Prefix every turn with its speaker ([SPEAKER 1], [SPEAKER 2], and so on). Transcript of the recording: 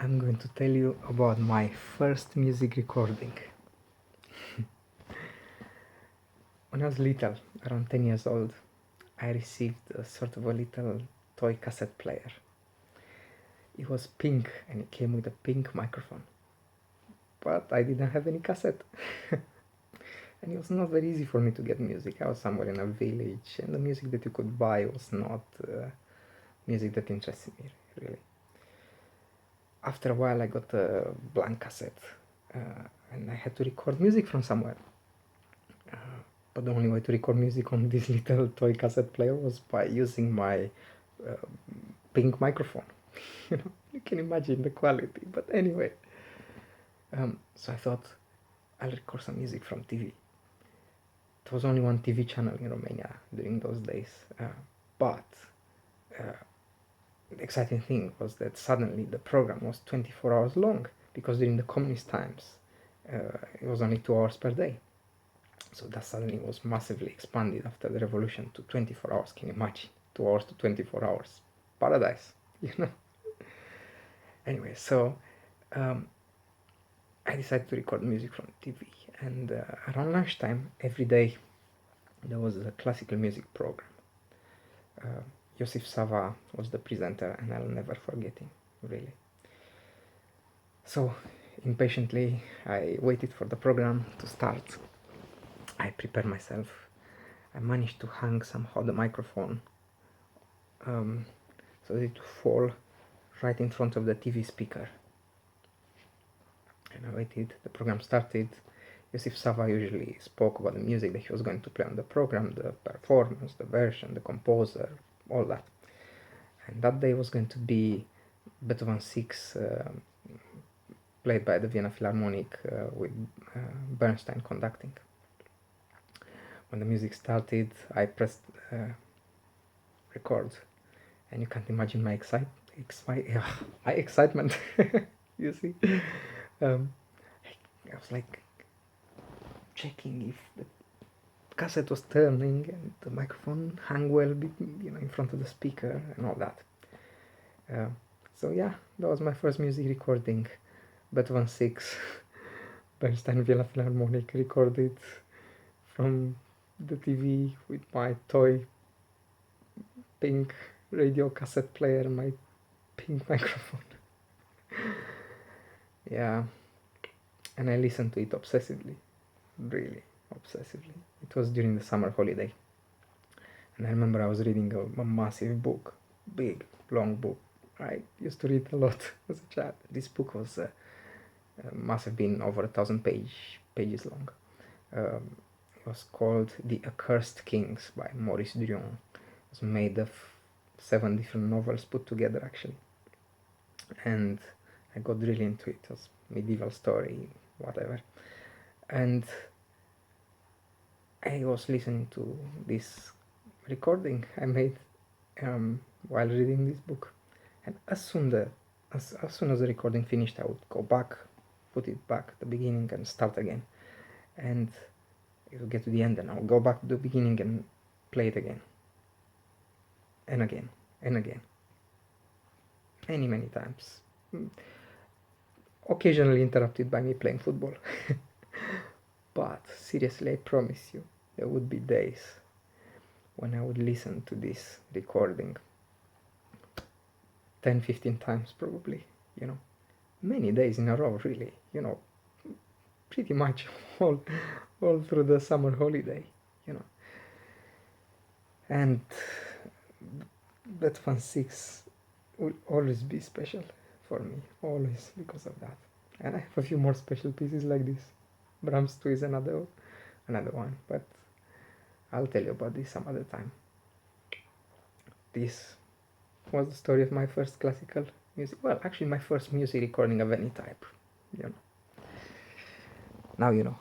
[SPEAKER 1] I'm going to tell you about my first music recording. When I was little, around 10 years old, I received a sort of a little toy cassette player. It was pink and it came with a pink microphone. But I didn't have any cassette. And it was not very easy for me to get music. I was somewhere in a village and the music that you could buy was not music that interested me, really. After a while I got a blank cassette and I had to record music from somewhere. But the only way to record music on this little toy cassette player was by using my pink microphone. You can imagine the quality. But anyway, so I thought I'll record some music from TV. There was only one TV channel in Romania during those days. But the exciting thing was that suddenly the program was 24 hours long, because during the communist times it was only 2 hours per day. So that suddenly was massively expanded after the revolution to 24 hours. Can you imagine? 2 hours to 24 hours. Paradise, Anyway, so I decided to record music from TV. And around lunchtime, every day, there was a classical music program. Josif Sava was the presenter, and I'll never forget him, really. So, impatiently, I waited for the program to start. I prepared myself. I managed to hang somehow the microphone so that it would fall right in front of the TV speaker. And I waited. The program started. Josif Sava usually spoke about the music that he was going to play on the program, the performance, the version, the composer, all that. And that day was going to be Beethoven 6, played by the Vienna Philharmonic with Bernstein conducting. When the music started, I pressed record, and you can't imagine my excitement. You see, I was like checking if the cassette was turning and the microphone hung well, in front of the speaker and all that. So yeah, that was my first music recording. Beethoven 6, Bernstein Vienna Philharmonic, recorded from the TV with my toy pink radio cassette player and my pink microphone. Yeah, and I listened to it obsessively, really obsessively. It was during the summer holiday, and I remember I was reading a massive book, big, long book. I used to read a lot as a child. This book was must have been over 1,000 pages long. It was called The Accursed Kings by Maurice Druon. It was made of 7 different novels put together, actually. And I got really into it. It was medieval story, whatever. And I was listening to this recording I made while reading this book. And as soon as the recording finished, I would go back, put it back at the beginning and start again. And it would get to the end and I would go back to the beginning and play it again. And again, and again. Many times. Occasionally interrupted by me playing football. But seriously, I promise you, there would be days when I would listen to this recording 10-15 times probably, many days in a row, really, pretty much all through the summer holiday, and Beethoven 6 will always be special for me, always, because of that. And I have a few more special pieces like this. Brahms 2 is another one, but I'll tell you about this some other time. This was the story of my first classical music. Well, actually, my first music recording of any type. Now you know.